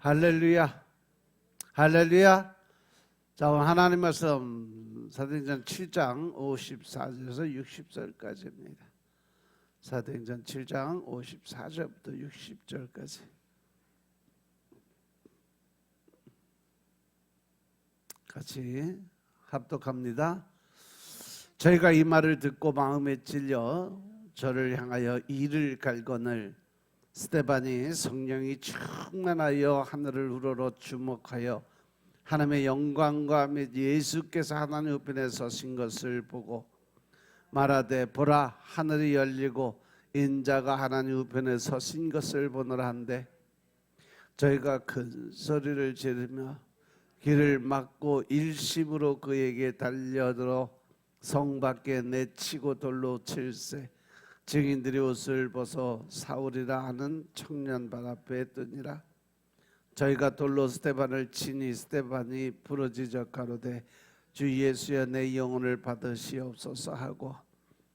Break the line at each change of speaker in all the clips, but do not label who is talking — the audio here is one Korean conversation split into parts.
할렐루야, 할렐루야. 자, 오늘 하나님 말씀 사도행전 7장 54절에서 60절까지입니다. 사도행전 7장 54절부터 60절까지. 같이 합독합니다. 저희가 이 말을 듣고 마음에 찔려 저를 향하여 이를 갈거늘 스데반이 성령이 충만하여 하늘을 우러러 주목하여 하나님의 영광과 및 예수께서 하나님 우편에 서신 것을 보고 말하되 보라 하늘이 열리고 인자가 하나님 우편에 서신 것을 보노라 한데 저희가 큰 소리를 지르며 길을 막고 일심으로 그에게 달려들어 성 밖에 내치고 돌로 칠세 증인들이 옷을 벗어 사울이라 하는 청년 발 앞에 뜨니라. 저희가 돌로 스데반을 치니 스데반이 부러지져 가로되 주 예수여 내 영혼을 받으시옵소서 하고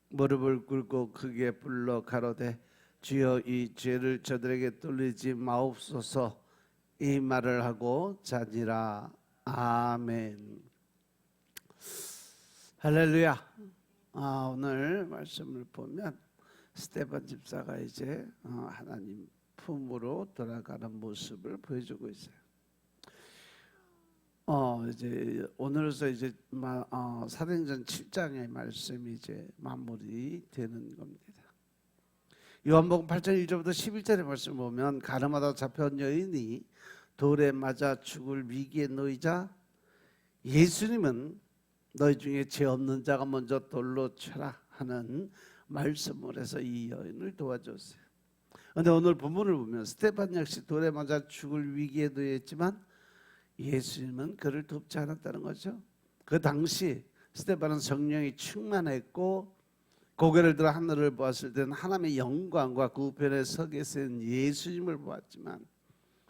무릎을 꿇고 크게 불러 가로되 주여 이 죄를 저들에게 돌리지 마옵소서 이 말을 하고 자니라. 아멘. 할렐루야. 오늘 말씀을 보면 스데반 집사가 이제 하나님 품으로 돌아가는 모습을 보여주고 있어요. 이제 오늘로서 이제 사도행전 7장의 말씀이 이제 마무리되는 겁니다. 요한복음 8장 1절부터 11절의 말씀 보면 가늠하다 잡혀온 여인이 돌에 맞아 죽을 위기에 놓이자 예수님은 너희 중에 죄 없는 자가 먼저 돌로 쳐라 하는 말씀을 해서 이 여인을 도와줬어요. 그런데 오늘 본문을 보면 스데반 역시 돌에 맞아 죽을 위기에 놓였지만 예수님은 그를 돕지 않았다는 거죠. 그 당시 스데반은 성령이 충만했고 고개를 들어 하늘을 보았을 때는 하나님의 영광과 그 우편에 서 계신 예수님을 보았지만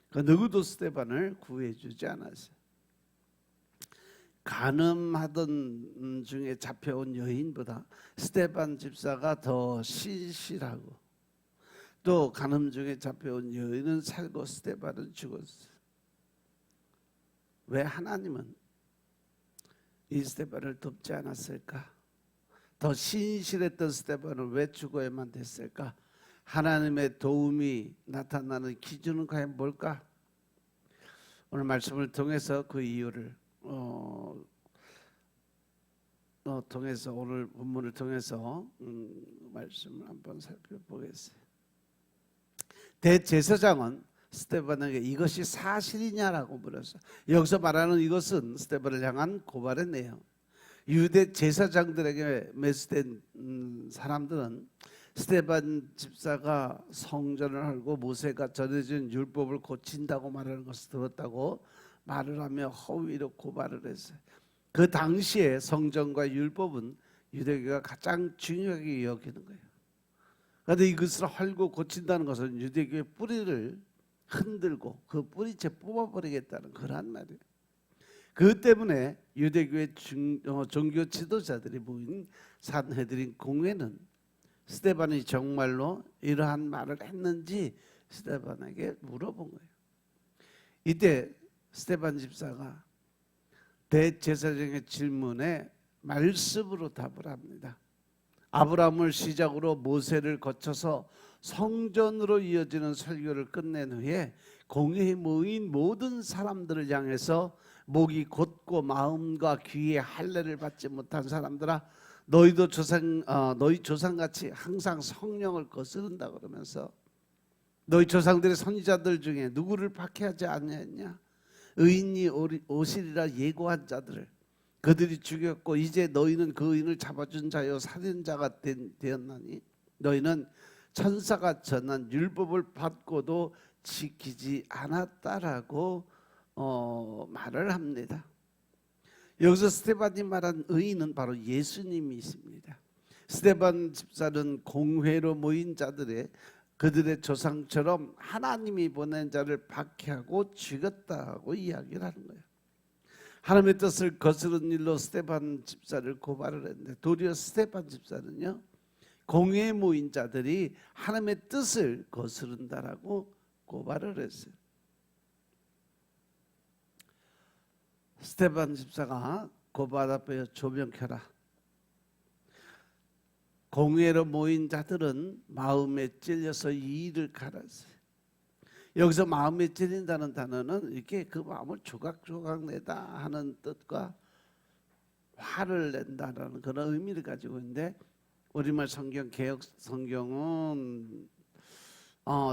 그 누구도 스데반을 구해주지 않았어요. 간음하던 중에 잡혀온 여인보다 스데반 집사가 더 신실하고 또 간음 중에 잡혀온 여인은 살고 스데반은 죽었어요. 왜 하나님은 이 스데반을 돕지 않았을까? 더 신실했던 스데반은 왜 죽어야만 됐을까? 하나님의 도움이 나타나는 기준은 과연 뭘까? 오늘 말씀을 통해서 그 이유를 통해서 오늘 본문을 통해서 말씀을 한번 살펴보겠어요. 대제사장은 스데반에게 이것이 사실이냐라고 물었어요. 여기서 말하는 이것은 스데반을 향한 고발의 내용. 유대 제사장들에게 매수된 사람들은 스데반 집사가 성전을 헐고 모세가 전해준 율법을 고친다고 말하는 것을 들었다고 말을 하며 허위로 고발을 했어요. 그 당시에 성전과 율법은 유대교가 가장 중요하게 여기는 거예요. 그런데 이것을 헐고 고친다는 것은 유대교의 뿌리를 흔들고 그 뿌리채 뽑아버리겠다는 그런 말이에요. 그 때문에 유대교의 종교 지도자들이 모인 산헤드린 공회는 스데반이 정말로 이러한 말을 했는지 스데반에게 물어본 거예요. 이때 스데반 집사가 대제사장의 질문에 말씀으로 답을 합니다. 아브라함을 시작으로 모세를 거쳐서 성전으로 이어지는 설교를 끝낸 후에 공회에 모인 모든 사람들을 향해서 목이 곧고 마음과 귀에 할례를 받지 못한 사람들아 너희 조상같이 항상 성령을 거스른다 그러면서 너희 조상들의 선지자들 중에 누구를 박해하지 않았냐? 의인이 오시리라 예고한 자들을 그들이 죽였고 이제 너희는 그 의인을 잡아준 자요 살인자가 되었나니 너희는 천사가 전한 율법을 받고도 지키지 않았다라고 말을 합니다. 여기서 스데반이 말한 의인은 바로 예수님이십니다. 스데반 집사는 공회로 모인 자들의 그들의 조상처럼 하나님이 보낸 자를 박해하고 죽였다고 이야기를 하는 거예요. 하나님의 뜻을 거스른 일로 스데반 집사를 고발을 했는데 도리어 스데반 집사는요 공회에 모인 자들이 하나님의 뜻을 거스른다라고 고발을 했어요. 스데반 집사가 고발 앞에 조명 켜라. 공회로 모인 자들은 마음에 찔려서 이 일을 갈았어요. 여기서 마음에 찔린다는 단어는 이렇게 그 마음을 조각조각 내다 하는 뜻과 화를 낸다라는 그런 의미를 가지고 있는데, 우리말 성경 개역 성경은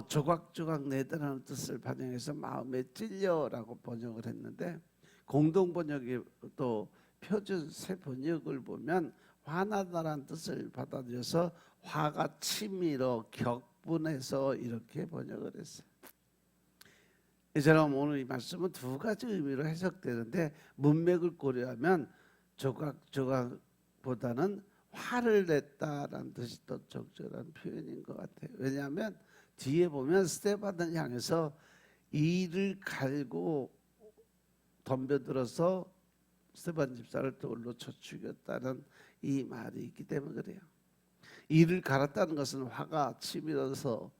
조각조각 내다라는 뜻을 반영해서 마음에 찔려라고 번역을 했는데, 공동 번역이 또 표준 새 번역을 보면 화나다라는 뜻을 받아들여서 화가 치밀어 격분해서 이렇게 번역을 했어요. 이처럼 오늘 이 말씀은 두 가지 의미로 해석되는데, 문맥을 고려하면 조각조각보다는 화를 냈다라는 뜻이 더 적절한 표현인 것 같아요. 왜냐하면 뒤에 보면 스데반을 향해서 이를 갈고 덤벼들어서 스데반 집사를 돌로 쳐 죽였다는 이 말이 있기 때문에 그래요. 이를 갈았다는 것은 화가 치밀어서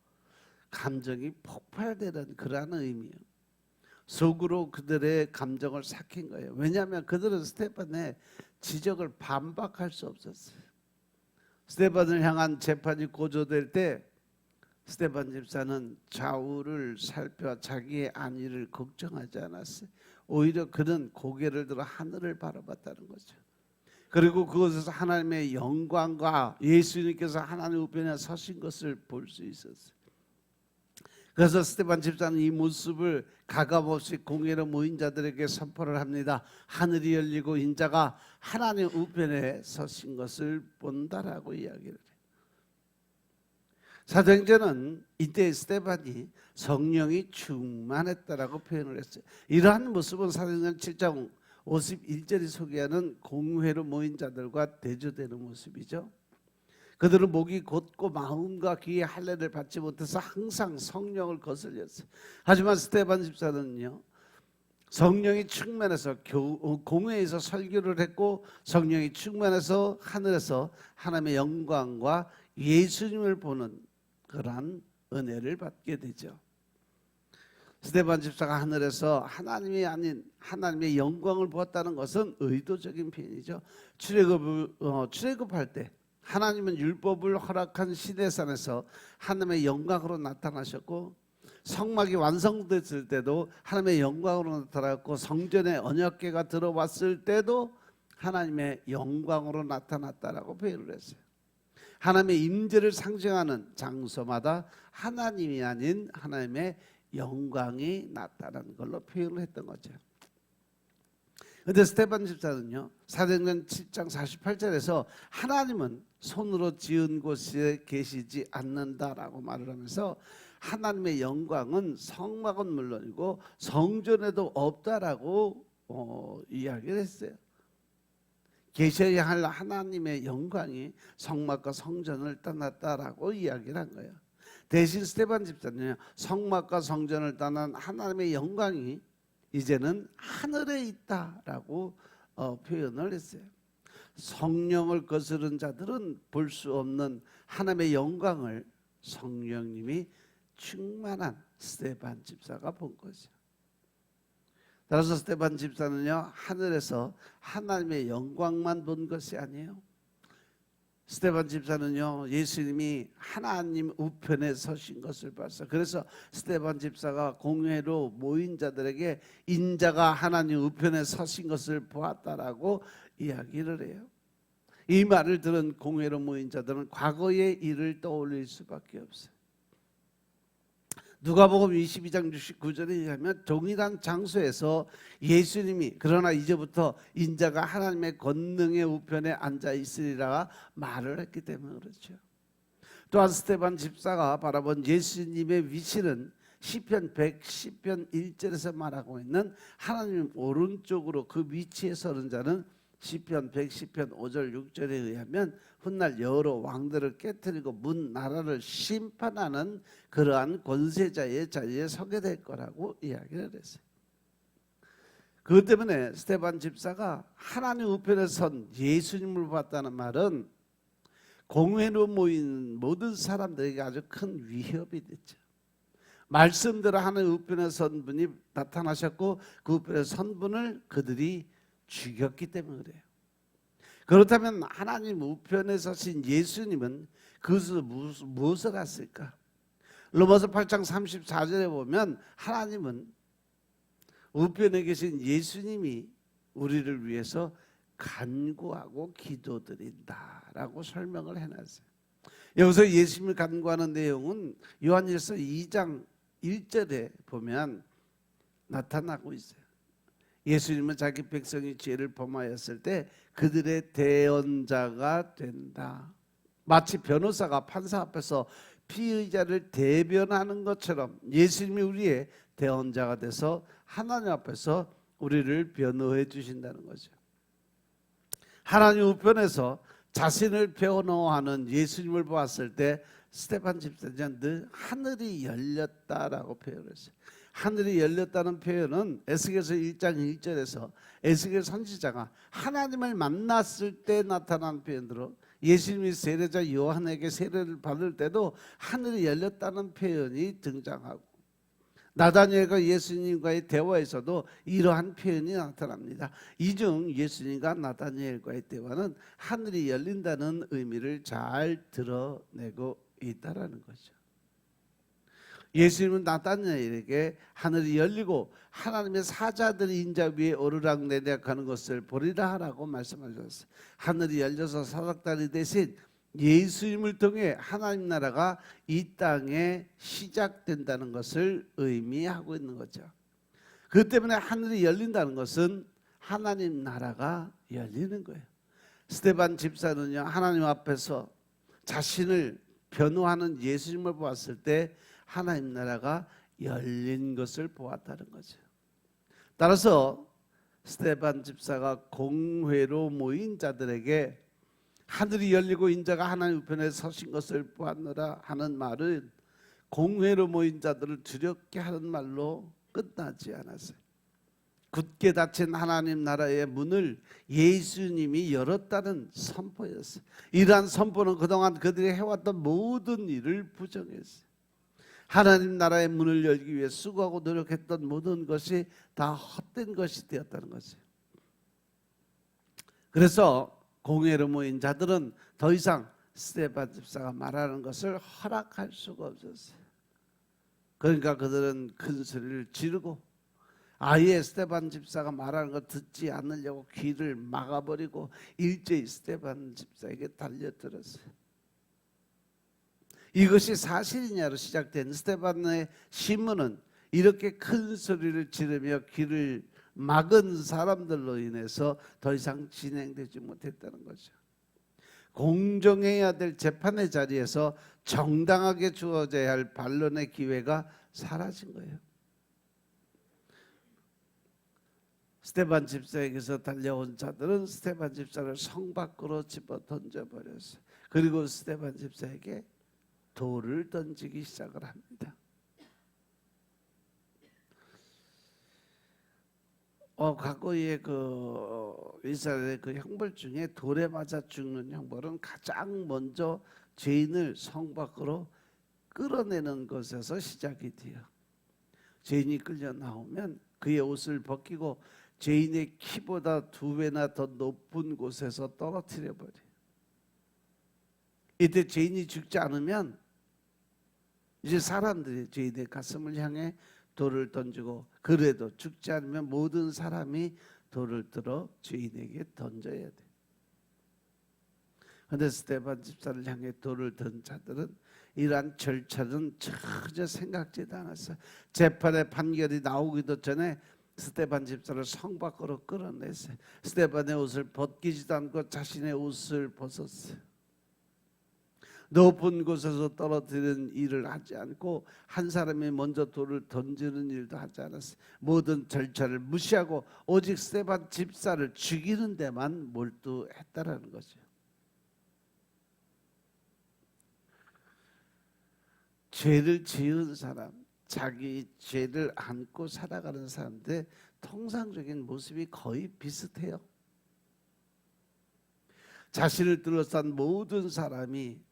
감정이 폭발되는 그러한 의미예요. 속으로 그들의 감정을 삭힌 거예요. 왜냐하면 그들은 스데반의 지적을 반박할 수 없었어요. 스데반을 향한 재판이 고조될 때 스데반 집사는 좌우를 살펴 자기의 안위를 걱정하지 않았어요. 오히려 그는 고개를 들어 하늘을 바라봤다는 거죠. 그리고 그곳에서 하나님의 영광과 예수님께서 하나님 우편에 서신 것을 볼 수 있었어요. 그래서 스데반 집사는 이 모습을 가감없이 공회로 모인 자들에게 선포를 합니다. 하늘이 열리고 인자가 하나님 우편에 서신 것을 본다라고 이야기를 해요. 사도행전은 이때 스데반이 성령이 충만했다라고 표현을 했어요. 이러한 모습은 사도행전 7장 51절이 소개하는 공회로 모인 자들과 대조되는 모습이죠. 그들은 목이 곧고 마음과 귀의 할례를 받지 못해서 항상 성령을 거슬렸어요. 하지만 스데반 집사는요, 성령이 충만해서 공회에서 설교를 했고, 성령이 충만해서 하늘에서 하나님의 영광과 예수님을 보는 그러한 은혜를 받게 되죠. 스데반 집사가 하늘에서 하나님이 아닌 하나님의 영광을 보았다는 것은 의도적인 표현이죠. 출애굽할 때 하나님은 율법을 허락한 시내산에서 하나님의 영광으로 나타나셨고, 성막이 완성됐을 때도 하나님의 영광으로 나타났고, 성전에 언약궤가 들어왔을 때도 하나님의 영광으로 나타났다라고 표현을 했어요. 하나님의 임재를 상징하는 장소마다 하나님이 아닌 하나님의 영광이 나타나는 걸로 표현을 했던 거죠. 그런데 스데반 집사는요, 사도행전 7장 48절에서 하나님은 손으로 지은 곳에 계시지 않는다라고 말을 하면서 하나님의 영광은 성막은 물론이고 성전에도 없다라고 이야기를 했어요. 계셔야 할 하나님의 영광이 성막과 성전을 떠났다라고 이야기를 한 거예요. 대신 스데반 집사는요, 성막과 성전을 떠난 하나님의 영광이 이제는 하늘에 있다라고 표현을 했어요. 성령을 거스른 자들은 볼 수 없는 하나님의 영광을 성령님이 충만한 스데반 집사가 본 거죠. 따라서 스데반 집사는요, 하늘에서 하나님의 영광만 본 것이 아니에요. 스데반 집사는요, 예수님이 하나님 우편에 서신 것을 봤어요. 그래서 스데반 집사가 공회로 모인 자들에게 인자가 하나님 우편에 서신 것을 보았다라고 이야기를 해요. 이 말을 들은 공회로 모인 자들은 과거의 일을 떠올릴 수밖에 없어요. 누가복음 22장 69절에 의하면 동일한 장소에서 예수님이 그러나 이제부터 인자가 하나님의 권능의 우편에 앉아 있으리라 말을 했기 때문에 그렇죠. 또한 스데반 집사가 바라본 예수님의 위치는 시편 110편 1절에서 말하고 있는 하나님 오른쪽으로 그 위치에 서는 자는 시편 110편 5절 6절에 의하면 훗날 여러 왕들을 깨뜨리고 문 나라를 심판하는 그러한 권세자의 자리에 서게 될 거라고 이야기를 했어요. 그것 때문에 스데반 집사가 하나님 우편에 선 예수님을 봤다는 말은 공회로 모인 모든 사람들에게 아주 큰 위협이 됐죠. 말씀대로 하나님 우편에 선 분이 나타나셨고 그 우편에 선 분을 그들이 죽였기 때문에 그래요. 그렇다면 하나님 우편에 서신 예수님은 그것을 무엇을 했을까? 로마서 8장 34절에 보면 하나님은 우편에 계신 예수님이 우리를 위해서 간구하고 기도드린다라고 설명을 해놨어요. 여기서 예수님을 간구하는 내용은 요한일서 2장 1절에 보면 나타나고 있어요. 예수님은 자기 백성이 죄를 범하였을 때 그들의 대언자가 된다. 마치 변호사가 판사 앞에서 피의자를 대변하는 것처럼 예수님이 우리의 대언자가 돼서 하나님 앞에서 우리를 변호해 주신다는 거죠. 하나님 우편에서 자신을 변호하는 예수님을 보았을 때 스데반 집사는 늘 하늘이 열렸다라고 표현했어요. 하늘이 열렸다는 표현은 에스겔서 1장 1절에서 에스겔 선지자가 하나님을 만났을 때 나타난 표현으로 예수님이 세례자 요한에게 세례를 받을 때도 하늘이 열렸다는 표현이 등장하고 나다니엘과 예수님과의 대화에서도 이러한 표현이 나타납니다. 이중 예수님과 나다니엘과의 대화는 하늘이 열린다는 의미를 잘 드러내고 있다라는 거죠. 예수님은 나다니엘에게 하늘이 열리고 하나님의 사자들이 인자 위에 오르락내리락 하는 것을 보리라 하라고 말씀하셨어요. 하늘이 열려서 사닥다리 대신 예수님을 통해 하나님 나라가 이 땅에 시작된다는 것을 의미하고 있는 거죠. 그 때문에 하늘이 열린다는 것은 하나님 나라가 열리는 거예요. 스데반 집사는요, 하나님 앞에서 자신을 변호하는 예수님을 보았을 때 하나님 나라가 열린 것을 보았다는 거죠. 따라서 스데반 집사가 공회로 모인 자들에게 하늘이 열리고 인자가 하나님 우편에 서신 것을 보았노라 하는 말은 공회로 모인 자들을 두렵게 하는 말로 끝나지 않았어요. 굳게 닫힌 하나님 나라의 문을 예수님이 열었다는 선포였어요. 이러한 선포는 그동안 그들이 해왔던 모든 일을 부정했어요. 하나님 나라의 문을 열기 위해 수고하고 노력했던 모든 것이 다 헛된 것이 되었다는 거죠. 그래서 공회로 모인 자들은 더 이상 스데반 집사가 말하는 것을 허락할 수가 없었어요. 그러니까 그들은 큰 소리를 지르고 아예 스데반 집사가 말하는 거 듣지 않으려고 귀를 막아버리고 일제히 스데반 집사에게 달려들었어요. 이것이 사실이냐로 시작된 스데반의 신문은 이렇게 큰 소리를 지르며 귀를 막은 사람들로 인해서 더 이상 진행되지 못했다는 거죠. 공정해야 될 재판의 자리에서 정당하게 주어져야 할 반론의 기회가 사라진 거예요. 스데반 집사에게서 달려온 자들은 스데반 집사를 성 밖으로 집어 던져버렸어요. 그리고 스데반 집사에게 돌을 던지기 시작을 합니다. 과거에 그 이스라엘의 그 형벌 중에 돌에 맞아 죽는 형벌은 가장 먼저 죄인을 성 밖으로 끌어내는 것에서 시작이 돼요. 죄인이 끌려 나오면 그의 옷을 벗기고 죄인의 키보다 2배나 더 높은 곳에서 떨어뜨려 버려요. 이때 죄인이 죽지 않으면 이제 사람들이 죄인의 가슴을 향해 돌을 던지고 그래도 죽지 않으면 모든 사람이 돌을 들어 죄인에게 던져야 돼. 그런데 스데반 집사를 향해 돌을 던 자들은 이러한 절차는 전혀 생각지도 않았어요. 재판의 판결이 나오기도 전에 스데반 집사를 성 밖으로 끌어냈어요. 스데반의 옷을 벗기지도 않고 자신의 옷을 벗었어요. 높은 곳에서 떨어뜨리는 일을 하지 않고 한 사람이 먼저 돌을 던지는 일도 하지 않았어요. 모든 절차를 무시하고 오직 스데반 집사를 죽이는 데만 몰두했다라는 거죠. 죄를 지은 사람, 자기 죄를 안고 살아가는 사람들의 통상적인 모습이 거의 비슷해요. 자신을 둘러싼 모든 사람이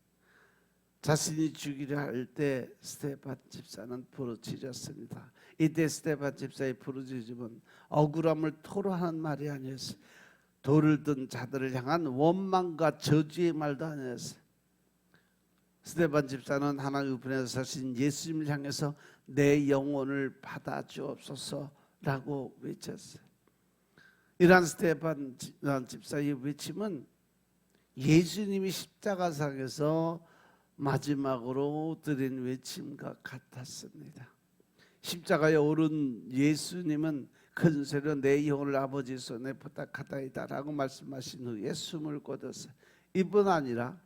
자신이 죽이려 할 때 스데반 집사는 부르짖었습니다. 이때 스데반 집사의 부르짖음은 억울함을 토로하는 말이 아니었어요. 돌을 든 자들을 향한 원망과 저주의 말도 아니었어요. 스데반 집사는 하나님 우편에 서신 예수님을 향해서 내 영혼을 받아 주옵소서라고 외쳤어요. 이러한 스데반 집사의 외침은 예수님이 십자가상에서 마지막으로 드린 외침과 같았습니다. 십자가에 오른 예수님은 큰 소리로 내 영혼을 아버지 손에 부탁하다이다 라고 말씀하신 후에 숨을 거뒀어요. 이뿐 아니라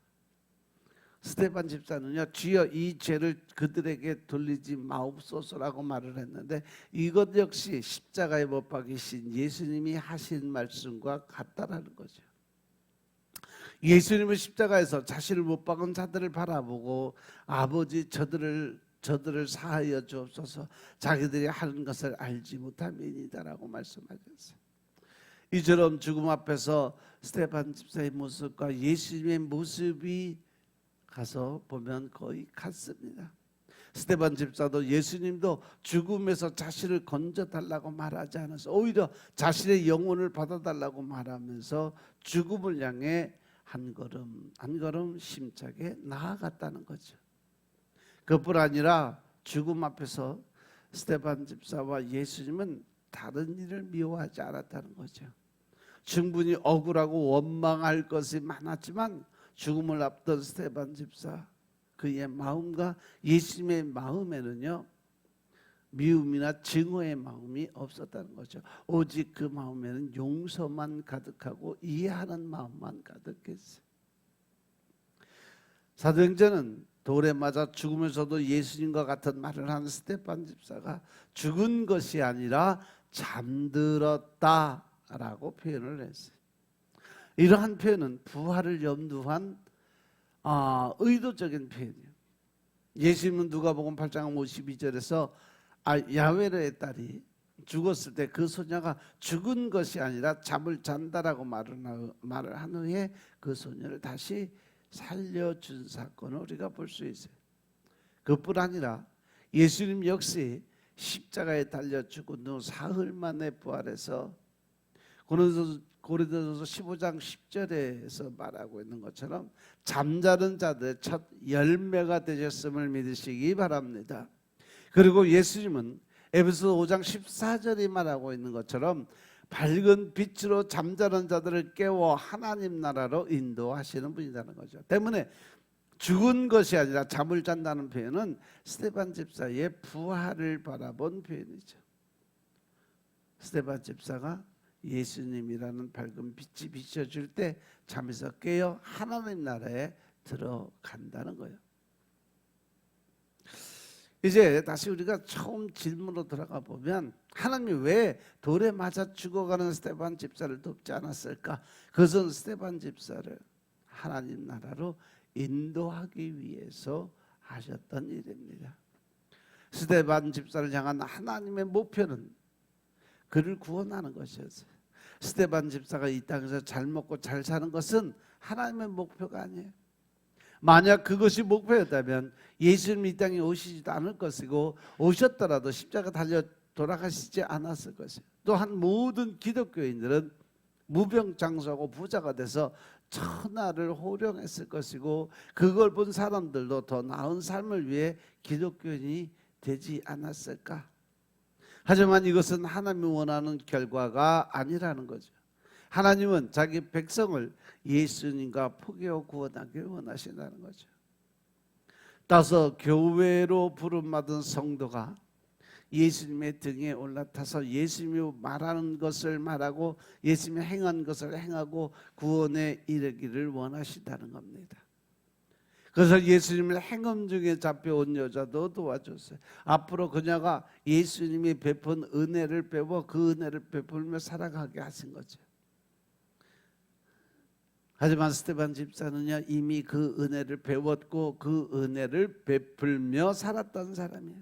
스데반 집사는요, 주여 이 죄를 그들에게 돌리지 마옵소서라고 말을 했는데, 이것 역시 십자가에 못 박히신 예수님이 하신 말씀과 같다라는 거죠. 예수님은 십자가에서 자신을 못 박은 자들을 바라보고 아버지 저들을 사하여 주옵소서, 자기들이 하는 것을 알지 못함이니다라고 말씀하셨어요. 이처럼 죽음 앞에서 스데반 집사의 모습과 예수님의 모습이 가서 보면 거의 같습니다. 스데반 집사도 예수님도 죽음에서 자신을 건져달라고 말하지 않아서 오히려 자신의 영혼을 받아달라고 말하면서 죽음을 향해 한 걸음 심차게 나아갔다는 거죠. 그뿐 아니라 죽음 앞에서 스데반 집사와 예수님은 다른 일을 미워하지 않았다는 거죠. 충분히 억울하고 원망할 것이 많았지만 죽음을 앞둔 스데반 집사, 그의 마음과 예수님의 마음에는요, 미움이나 증오의 마음이 없었다는 거죠. 오직 그 마음에는 용서만 가득하고 이해하는 마음만 가득했어요. 사도행전은 돌에 맞아 죽으면서도 예수님과 같은 말을 하는 스데반 집사가 죽은 것이 아니라 잠들었다라고 표현을 했어요. 이러한 표현은 부활을 염두한 의도적인 표현이에요. 예수님은 누가복음 8장 52절에서 야베르의 딸이 죽었을 때 그 소녀가 죽은 것이 아니라 잠을 잔다라고 말을 한 후에 그 소녀를 다시 살려준 사건을 우리가 볼 수 있어요. 그뿐 아니라 예수님 역시 십자가에 달려 죽은 후 사흘 만에 부활해서 고린도전서 15장 10절에서 말하고 있는 것처럼 잠자는 자들의 첫 열매가 되셨음을 믿으시기 바랍니다. 그리고 예수님은 에베소서 5장 14절이 말하고 있는 것처럼 밝은 빛으로 잠자는 자들을 깨워 하나님 나라로 인도하시는 분이라는 거죠. 때문에 죽은 것이 아니라 잠을 잔다는 표현은 스데반 집사의 부활을 바라본 표현이죠. 스데반 집사가 예수님이라는 밝은 빛이 비춰줄 때 잠에서 깨어 하나님 나라에 들어간다는 거예요. 이제 다시 우리가 처음 질문으로 들어가 보면 하나님이 왜 돌에 맞아 죽어가는 스데반 집사를 돕지 않았을까? 그것은 스데반 집사를 하나님 나라로 인도하기 위해서 하셨던 일입니다. 스데반 집사를 향한 하나님의 목표는 그를 구원하는 것이었어요. 스데반 집사가 이 땅에서 잘 먹고 잘 사는 것은 하나님의 목표가 아니에요. 만약 그것이 목표였다면 예수님이 이 땅에 오시지도 않을 것이고 오셨더라도 십자가 달려 돌아가시지 않았을 것이에요. 또한 모든 기독교인들은 무병장수하고 부자가 돼서 천하를 호령했을 것이고 그걸 본 사람들도 더 나은 삶을 위해 기독교인이 되지 않았을까? 하지만 이것은 하나님이 원하는 결과가 아니라는 거죠. 하나님은 자기 백성을 예수님과 포교하고 구원하길 원하신다는 거죠. 따라서 교회로 부름받은 성도가 예수님의 등에 올라타서 예수님이 말하는 것을 말하고 예수님이 행한 것을 행하고 구원에 이르기를 원하신다는 겁니다. 그래서 예수님을 행음 중에 잡혀온 여자도 도와줬어요. 앞으로 그녀가 예수님이 베푼 은혜를 배워 그 은혜를 베풀며 살아가게 하신 거죠. 하지만 스데반 집사는요, 이미 그 은혜를 배웠고 그 은혜를 베풀며 살았던 사람이에요.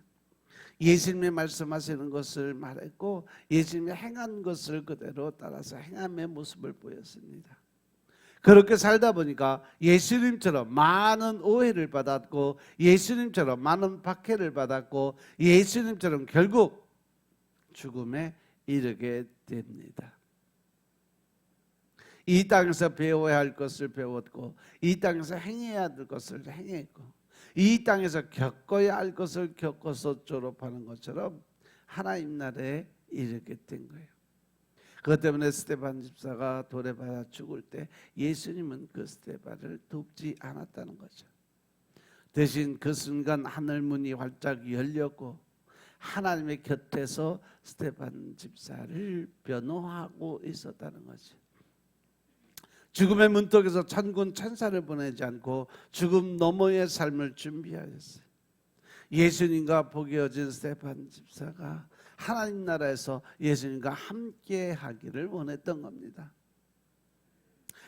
예수님이 말씀하시는 것을 말했고 예수님이 행한 것을 그대로 따라서 행함의 모습을 보였습니다. 그렇게 살다 보니까 예수님처럼 많은 오해를 받았고, 예수님처럼 많은 박해를 받았고, 예수님처럼 결국 죽음에 이르게 됩니다. 이 땅에서 배워야 할 것을 배웠고, 이 땅에서 행해야 될 것을 행했고, 이 땅에서 겪어야 할 것을 겪어서 졸업하는 것처럼 하나님 나라에 이르게 된 거예요. 그것 때문에 스데반 집사가 돌에 받아 죽을 때 예수님은 그 스데반을 돕지 않았다는 거죠. 대신 그 순간 하늘 문이 활짝 열렸고 하나님의 곁에서 스데반 집사를 변호하고 있었다는 거죠. 죽음의 문턱에서 천군 천사를 보내지 않고 죽음 너머의 삶을 준비하였어요. 예수님과 복이 어진 스데반 집사가 하나님 나라에서 예수님과 함께 하기를 원했던 겁니다.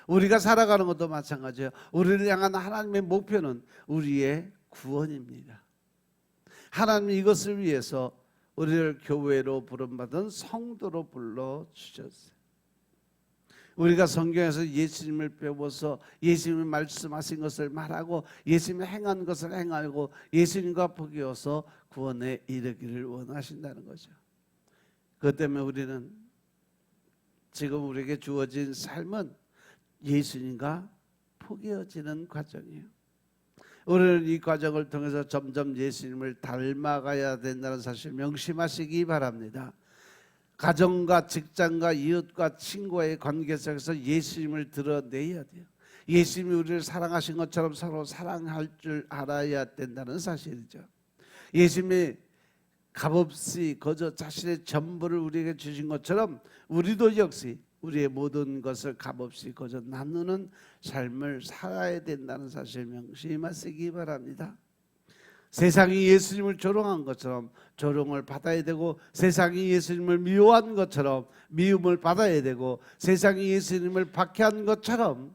우리가 살아가는 것도 마찬가지예요. 우리를 향한 하나님의 목표는 우리의 구원입니다. 하나님이 이것을 위해서 우리를 교회로 부름받은 성도로 불러주셨어요. 우리가 성경에서 예수님을 배워서 예수님이 말씀하신 것을 말하고 예수님이 행한 것을 행하고 예수님과 복이어서 구원에 이르기를 원하신다는 거죠. 그것 때문에 우리는 지금 우리에게 주어진 삶은 예수님과 포개어지는 과정이에요. 우리는 이 과정을 통해서 점점 예수님을 닮아가야 된다는 사실 명심하시기 바랍니다. 가정과 직장과 이웃과 친구와의 관계 속에서 예수님을 드러내야 돼요. 예수님이 우리를 사랑하신 것처럼 서로 사랑할 줄 알아야 된다는 사실이죠. 예수님이 값없이 거저 자신의 전부를 우리에게 주신 것처럼 우리도 역시 우리의 모든 것을 값없이 거저 나누는 삶을 살아야 된다는 사실 명심하시기 바랍니다. 세상이 예수님을 조롱한 것처럼 조롱을 받아야 되고, 세상이 예수님을 미워한 것처럼 미움을 받아야 되고, 세상이 예수님을 박해한 것처럼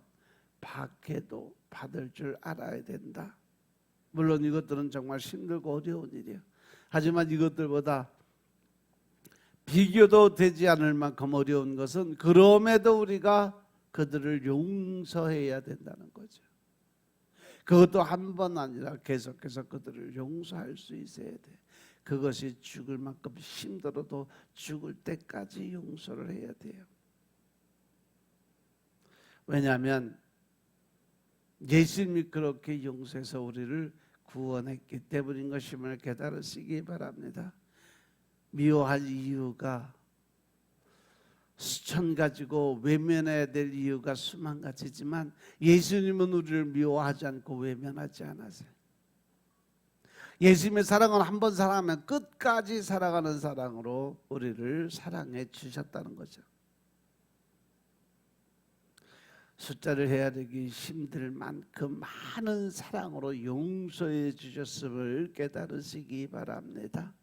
박해도 받을 줄 알아야 된다. 물론 이것들은 정말 힘들고 어려운 일이에요. 하지만 이것들보다 비교도 되지 않을 만큼 어려운 것은 그럼에도 우리가 그들을 용서해야 된다는 거죠. 그것도 한 번 아니라 계속해서 그들을 용서할 수 있어야 돼. 그것이 죽을 만큼 힘들어도 죽을 때까지 용서를 해야 돼요. 왜냐하면 예수님이 그렇게 용서해서 우리를 구원했기 때문인 것임을 깨달으시기 바랍니다. 미워할 이유가 수천 가지고 외면해야 될 이유가 수만 가지지만 예수님은 우리를 미워하지 않고 외면하지 않으세요. 예수님의 사랑은 한 번 사랑하면 끝까지 사랑하는 사랑으로 우리를 사랑해 주셨다는 거죠. 숫자를 헤아리기 힘들 만큼 많은 사랑으로 용서해 주셨음을 깨달으시기 바랍니다.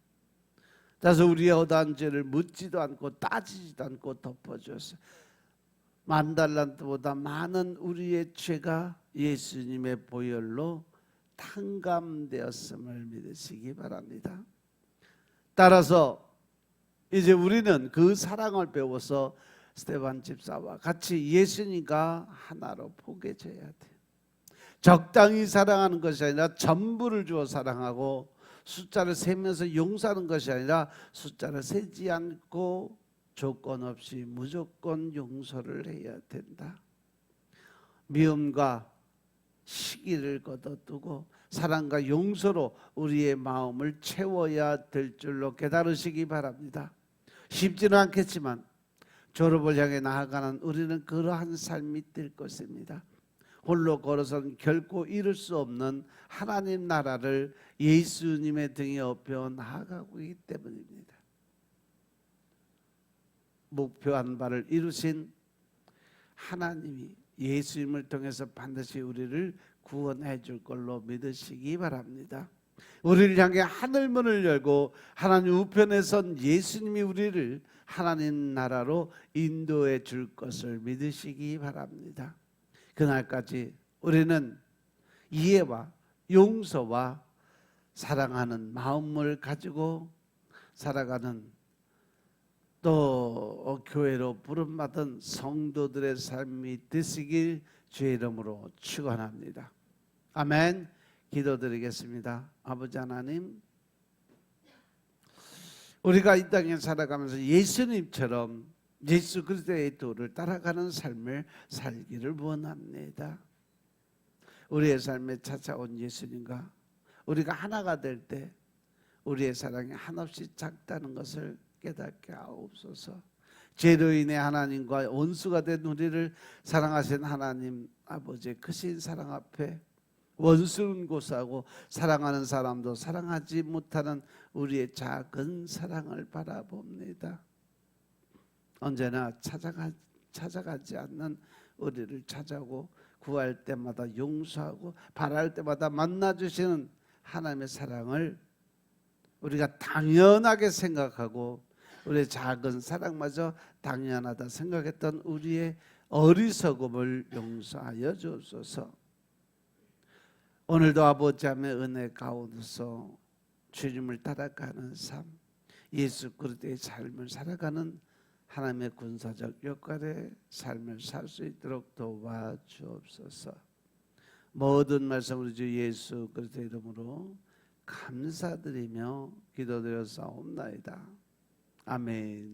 따라서 우리의 어떠한 죄를 묻지도 않고 따지지도 않고 덮어주었어요. 10,000달란트보다 많은 우리의 죄가 예수님의 보혈로 탕감되었음을 믿으시기 바랍니다. 따라서 이제 우리는 그 사랑을 배워서 스데반 집사와 같이 예수님과 하나로 포개져야 돼요. 적당히 사랑하는 것이 아니라 전부를 주어 사랑하고, 숫자를 세면서 용서하는 것이 아니라 숫자를 세지 않고 조건 없이 무조건 용서를 해야 된다. 미움과 시기를 걷어두고 사랑과 용서로 우리의 마음을 채워야 될 줄로 깨달으시기 바랍니다. 쉽지는 않겠지만 졸업을 향해 나아가는 우리는 그러한 삶이 될 것입니다. 홀로 걸어서는 결코 이룰 수 없는 하나님 나라를 예수님의 등에 업혀 나아가고 있기 때문입니다. 목표한 바를 이루신 하나님이 예수님을 통해서 반드시 우리를 구원해 줄 걸로 믿으시기 바랍니다. 우리를 향해 하늘문을 열고 하나님 우편에 선 예수님이 우리를 하나님 나라로 인도해 줄 것을 믿으시기 바랍니다. 그날까지 우리는 이해와 용서와 사랑하는 마음을 가지고 살아가는, 또 교회로 부름받은 성도들의 삶이 되시길 주의 이름으로 축원합니다. 아멘. 기도드리겠습니다. 아버지 하나님, 우리가 이 땅에 살아가면서 예수님처럼 예수 그리스도의 도를 따라가는 삶을 살기를 원합니다. 우리의 삶에 찾아온 예수님과 우리가 하나가 될 때 우리의 사랑이 한없이 작다는 것을 깨닫게 하옵소서. 죄로 인해 하나님과 원수가 된 우리를 사랑하신 하나님 아버지의 크신 사랑 앞에 원수는 고사하고 사랑하는 사람도 사랑하지 못하는 우리의 작은 사랑을 바라봅니다. 언제나 찾아가지 않는 우리를 찾아오고 구할 때마다 용서하고 바랄 때마다 만나주시는 하나님의 사랑을 우리가 당연하게 생각하고 우리의 작은 사랑마저 당연하다 생각했던 우리의 어리석음을 용서하여 주옵소서. 오늘도 아버지 하나님의 은혜 가운데서 주님을 따라가는 삶, 예수 그리스도의 삶을 살아가는 하나님의 군사적 역할의 삶을 살 수 있도록 도와주옵소서. 모든 말씀 우리 주 예수 그리스도의 이름으로 감사드리며 기도드려 싸움나이다. 아멘.